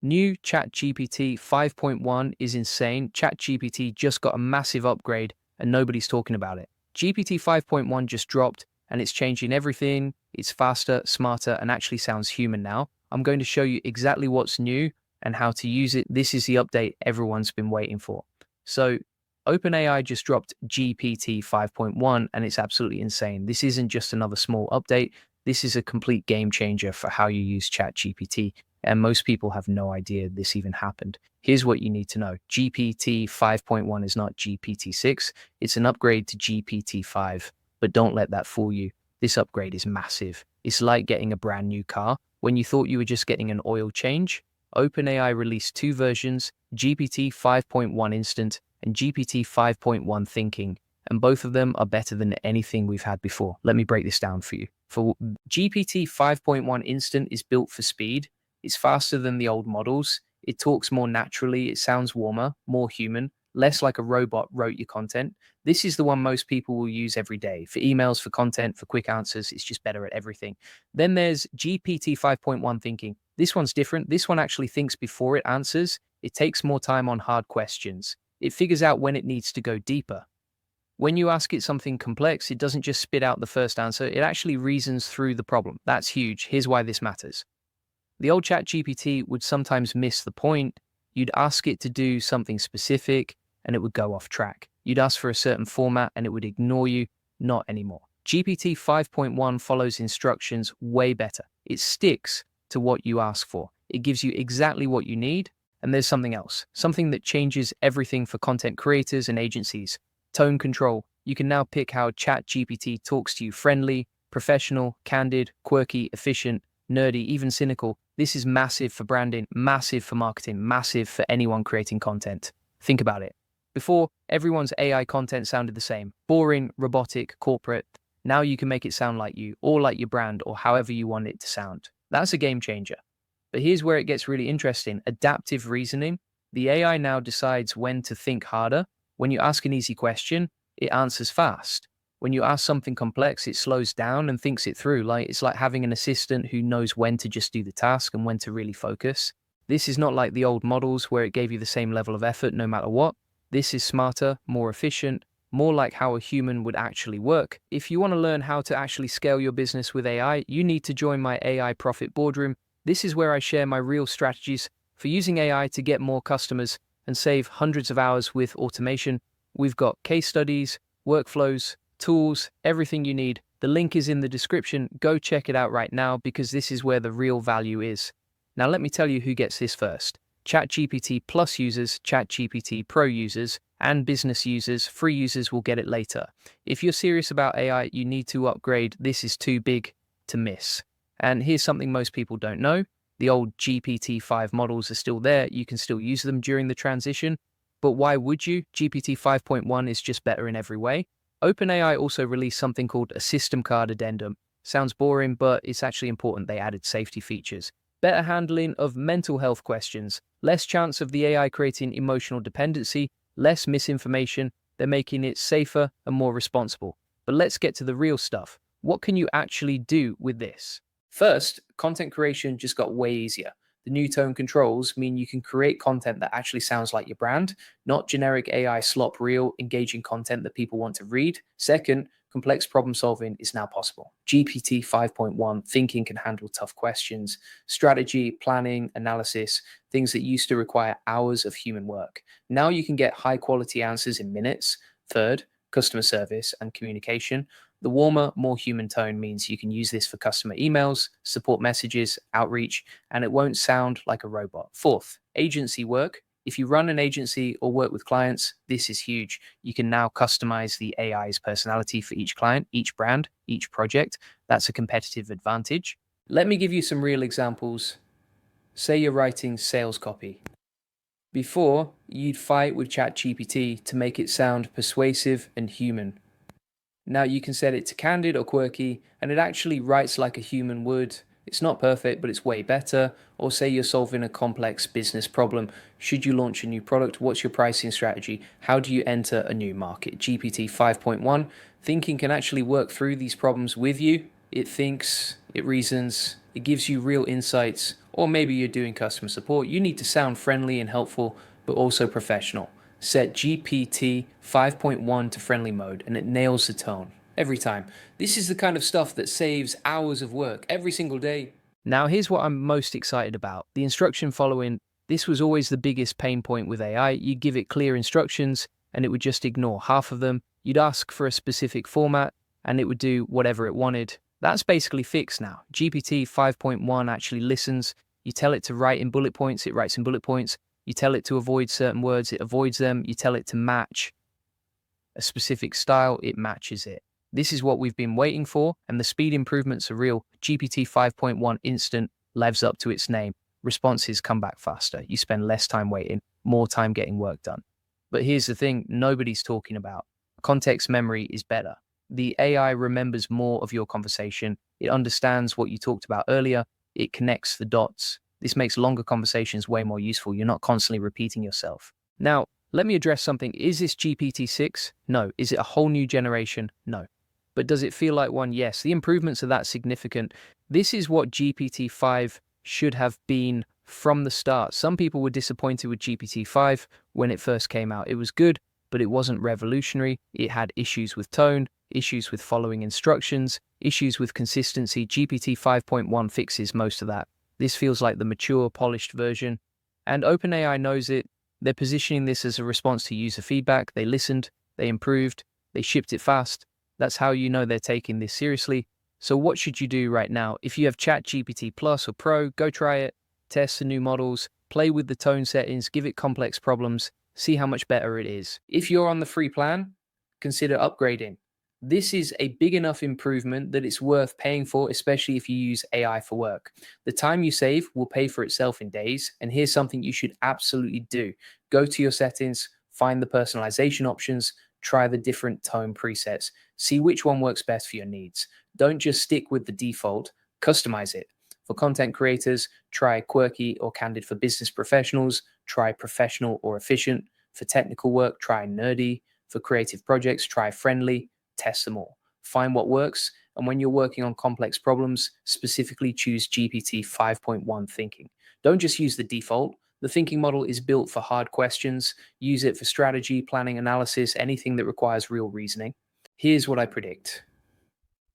New ChatGPT 5.1 is insane. ChatGPT just got a massive upgrade and nobody's talking about it. GPT 5.1 just dropped and it's changing everything. It's faster, smarter, and actually sounds human now. I'm going to show you exactly what's new and how to use it. This is the update everyone's been waiting for. So, OpenAI just dropped GPT 5.1 and it's absolutely insane. This isn't just another small update. This is a complete game changer for how you use ChatGPT, and most people have no idea this even happened. Here's what you need to know. GPT 5.1 is not GPT 6. It's an upgrade to GPT 5, but don't let that fool you. This upgrade is massive. It's like getting a brand new car. When you thought you were just getting an oil change, OpenAI released two versions, GPT 5.1 Instant and GPT 5.1 Thinking, and both of them are better than anything we've had before. Let me break this down for you. For GPT 5.1 Instant is built for speed. It's faster than the old models. It talks more naturally. It sounds warmer, more human, less like a robot wrote your content. This is the one most people will use every day for emails, for content, for quick answers. It's just better at everything. Then there's GPT 5.1 Thinking. This one's different. This one actually thinks before it answers. It takes more time on hard questions. It figures out when it needs to go deeper. When you ask it something complex, it doesn't just spit out the first answer. It actually reasons through the problem. That's huge. Here's why this matters. The old ChatGPT would sometimes miss the point. You'd ask it to do something specific and it would go off track. You'd ask for a certain format and it would ignore you. Not anymore. GPT 5.1 follows instructions way better. It sticks to what you ask for. It gives you exactly what you need. And there's something else, something that changes everything for content creators and agencies. Tone control. You can now pick how ChatGPT talks to you: friendly, professional, candid, quirky, efficient, nerdy, even cynical. This is massive for branding, massive for marketing, massive for anyone creating content. Think about it. Before, everyone's AI content sounded the same: boring, robotic, corporate. Now you can make it sound like you, or like your brand, or however you want it to sound. That's a game changer. But here's where it gets really interesting. Adaptive reasoning. The AI now decides when to think harder. When you ask an easy question, it answers fast. When you ask something complex, it slows down and thinks it through. It's like having an assistant who knows when to just do the task and when to really focus. This is not like the old models where it gave you the same level of effort no matter what. This is smarter, more efficient, more like how a human would actually work. If you want to learn how to actually scale your business with AI, you need to join my AI Profit Boardroom. This is where I share my real strategies for using AI to get more customers and save hundreds of hours with automation. We've got case studies, workflows, tools, everything you need. The link is in the description. Go check it out right now because this is where the real value is. Now let me tell you who gets this first. ChatGPT Plus users, ChatGPT Pro users, and business users. Free users will get it later. If you're serious about AI, you need to upgrade. This is too big to miss. And here's something most people don't know. The old GPT-5 models are still there. You can still use them during the transition. But why would you? GPT 5.1 is just better in every way. OpenAI also released something called a system card addendum. Sounds boring, but it's actually important. They added safety features. Better handling of mental health questions. Less chance of the AI creating emotional dependency. Less misinformation. They're making it safer and more responsible. But let's get to the real stuff. What can you actually do with this? First, content creation just got way easier. The new tone controls mean you can create content that actually sounds like your brand, not generic AI slop reel, engaging content that people want to read. Second, complex problem solving is now possible. GPT 5.1 thinking can handle tough questions, strategy, planning, analysis, things that used to require hours of human work. Now you can get high quality answers in minutes. Third, customer service and communication. The warmer, more human tone means you can use this for customer emails, support messages, outreach, and it won't sound like a robot. Fourth, agency work. If you run an agency or work with clients, this is huge. You can now customize the AI's personality for each client, each brand, each project. That's a competitive advantage. Let me give you some real examples. Say you're writing sales copy. Before, you'd fight with ChatGPT to make it sound persuasive and human. Now you can set it to candid or quirky, and it actually writes like a human would. It's not perfect, but it's way better. Or say you're solving a complex business problem. Should you launch a new product? What's your pricing strategy? How do you enter a new market? GPT 5.1 thinking can actually work through these problems with you. It thinks, it reasons, it gives you real insights, or maybe you're doing customer support. You need to sound friendly and helpful, but also professional. Set GPT 5.1 to friendly mode, and it nails the tone every time. This is the kind of stuff that saves hours of work every single day. Now, here's what I'm most excited about the instruction following. This was always the biggest pain point with AI. You give it clear instructions, and it would just ignore half of them. You'd ask for a specific format, and it would do whatever it wanted. That's basically fixed now. GPT 5.1 actually listens. You tell it to write in bullet points, it writes in bullet points. You tell it to avoid certain words, it avoids them. You tell it to match a specific style, it matches it. This is what we've been waiting for, and the speed improvements are real. GPT 5.1 Instant lives up to its name. Responses come back faster. You spend less time waiting, more time getting work done. But here's the thing nobody's talking about. Context memory is better. The AI remembers more of your conversation. It understands what you talked about earlier. It connects the dots. This makes longer conversations way more useful. You're not constantly repeating yourself. Now, let me address something. Is this GPT 6? No. Is it a whole new generation? No. But does it feel like one? Yes. The improvements are that significant. This is what GPT 5 should have been from the start. Some people were disappointed with GPT 5 when it first came out. It was good, but it wasn't revolutionary. It had issues with tone, issues with following instructions, issues with consistency. GPT 5.1 fixes most of that. This feels like the mature, polished version. And OpenAI knows it. They're positioning this as a response to user feedback. They listened, they improved, they shipped it fast. That's how you know they're taking this seriously. So what should you do right now? If you have ChatGPT Plus or Pro, go try it, test the new models, play with the tone settings, give it complex problems, see how much better it is. If you're on the free plan, consider upgrading. This is a big enough improvement that it's worth paying for, especially if you use AI for work. The time you save will pay for itself in days, and here's something you should absolutely do. Go to your settings, find the personalization options, try the different tone presets, see which one works best for your needs. Don't just stick with the default, customize it. For content creators, try quirky or candid. For business professionals, try professional or efficient. For technical work, try nerdy. For creative projects, try friendly. Test them all. Find what works, and when you're working on complex problems, specifically choose GPT 5.1 thinking. Don't just use the default. The thinking model is built for hard questions. Use it for strategy, planning, analysis, anything that requires real reasoning. Here's what I predict.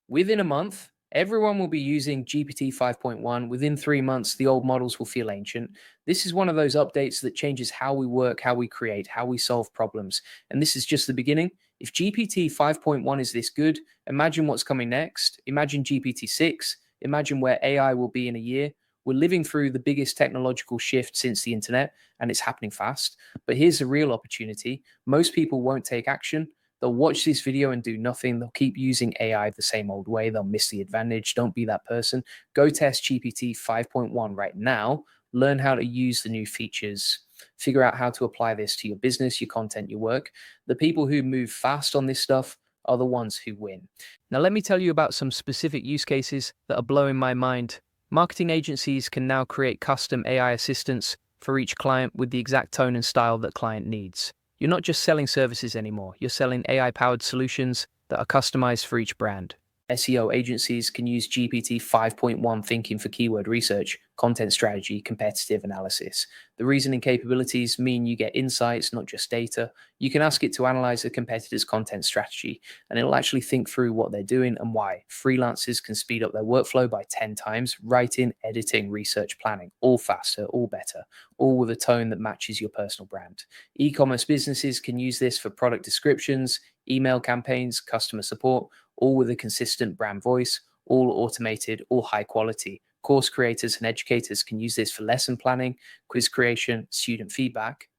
Within a month, everyone will be using GPT 5.1. Within 3 months, the old models will feel ancient. This is one of those updates that changes how we work, how we create, how we solve problems. And this is just the beginning. If GPT 5.1 is this good, imagine what's coming next. Imagine GPT 6. Imagine where AI will be in a year. We're living through the biggest technological shift since the internet, and it's happening fast. But here's a real opportunity. Most people won't take action. They'll watch this video and do nothing. They'll keep using AI the same old way. They'll miss the advantage. Don't be that person. Go test GPT 5.1 right now. Learn how to use the new features. Figure out how to apply this to your business, your content, your work. The people who move fast on this stuff are the ones who win. Now, let me tell you about some specific use cases that are blowing my mind. Marketing agencies can now create custom AI assistants for each client with the exact tone and style that client needs. You're not just selling services anymore, you're selling AI-powered solutions that are customized for each brand. SEO agencies can use GPT 5.1 thinking for keyword research, content strategy, competitive analysis. The reasoning capabilities mean you get insights, not just data. You can ask it to analyze a competitor's content strategy, and it'll actually think through what they're doing and why. Freelancers can speed up their workflow by 10 times, writing, editing, research, planning, all faster, all better, all with a tone that matches your personal brand. E-commerce businesses can use this for product descriptions, email campaigns, customer support, all with a consistent brand voice, all automated, all high quality. Course creators and educators can use this for lesson planning, quiz creation, student feedback.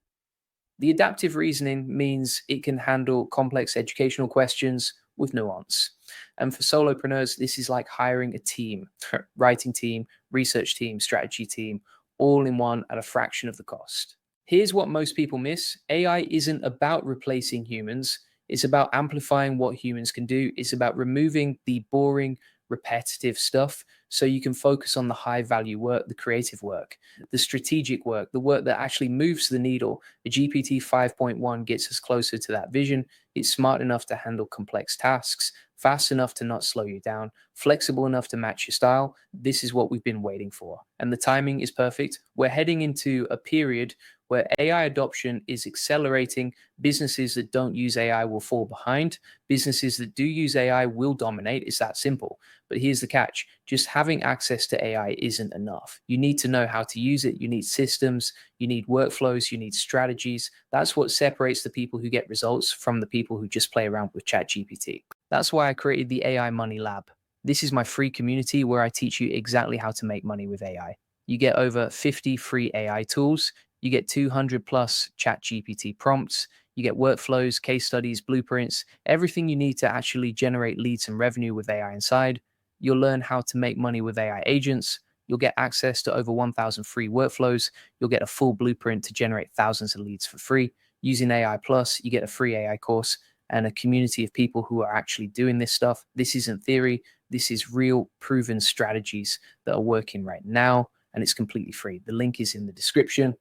The adaptive reasoning means it can handle complex educational questions with nuance. And for solopreneurs, this is like hiring a team, writing team, research team, strategy team, all in one at a fraction of the cost. Here's what most people miss. AI isn't about replacing humans. It's about amplifying what humans can do. It's about removing the boring, repetitive stuff so you can focus on the high value work, the creative work, the strategic work, the work that actually moves the needle. The GPT 5.1 gets us closer to that vision. It's smart enough to handle complex tasks, fast enough to not slow you down, flexible enough to match your style. This is what we've been waiting for. And the timing is perfect. We're heading into a period where AI adoption is accelerating. Businesses that don't use AI will fall behind. Businesses that do use AI will dominate. It's that simple. But here's the catch: just having access to AI isn't enough. You need to know how to use it. You need systems, you need workflows, you need strategies. That's what separates the people who get results from the people who just play around with ChatGPT. That's why I created the AI Money Lab. This is my free community where I teach you exactly how to make money with AI. You get over 50 free AI tools. You get 200 plus ChatGPT prompts. You get workflows, case studies, blueprints, everything you need to actually generate leads and revenue with AI inside. You'll learn how to make money with AI agents. You'll get access to over 1,000 free workflows. You'll get a full blueprint to generate thousands of leads for free. Using AI Plus, you get a free AI course and a community of people who are actually doing this stuff. This isn't theory. This is real proven strategies that are working right now, and it's completely free. The link is in the description.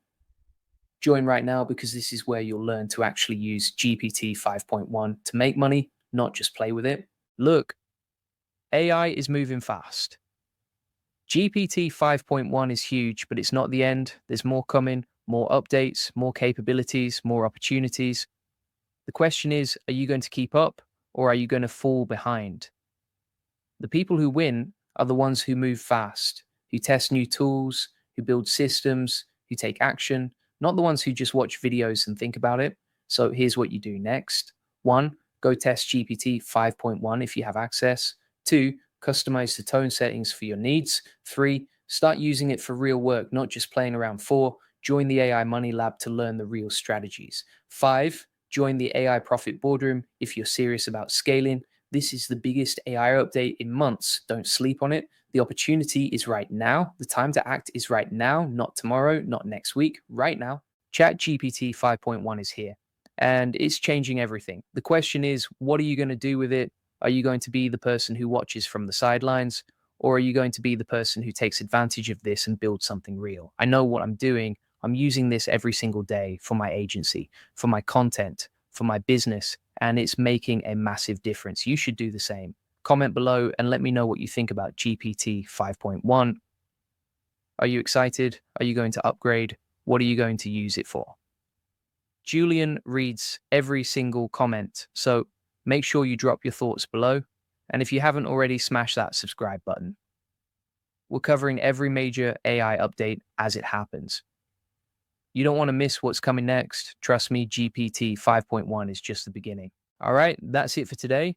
Join right now because this is where you'll learn to actually use GPT 5.1 to make money, not just play with it. Look, AI is moving fast. GPT 5.1 is huge, but it's not the end. There's more coming, more updates, more capabilities, more opportunities. The question is, are you going to keep up or are you going to fall behind? The people who win are the ones who move fast, who test new tools, who build systems, who take action, not the ones who just watch videos and think about it. So here's what you do next. One, go test GPT 5.1 if you have access. Two, customize the tone settings for your needs. Three, start using it for real work, not just playing around. Four, join the AI Money Lab to learn the real strategies. Five, join the AI Profit Boardroom if you're serious about scaling. This is the biggest AI update in months. Don't sleep on it. The opportunity is right now. The time to act is right now, not tomorrow, not next week, right now. ChatGPT 5.1 is here and it's changing everything. The question is, what are you going to do with it? Are you going to be the person who watches from the sidelines? Or are you going to be the person who takes advantage of this and builds something real? I know what I'm doing. I'm using this every single day for my agency, for my content, for my business, and it's making a massive difference. You should do the same. Comment below and let me know what you think about GPT 5.1. Are you excited? Are you going to upgrade? What are you going to use it for? Julian reads every single comment, so make sure you drop your thoughts below. And if you haven't already, smash that subscribe button. We're covering every major AI update as it happens. You don't want to miss what's coming next. Trust me, GPT 5.1 is just the beginning. All right, that's it for today.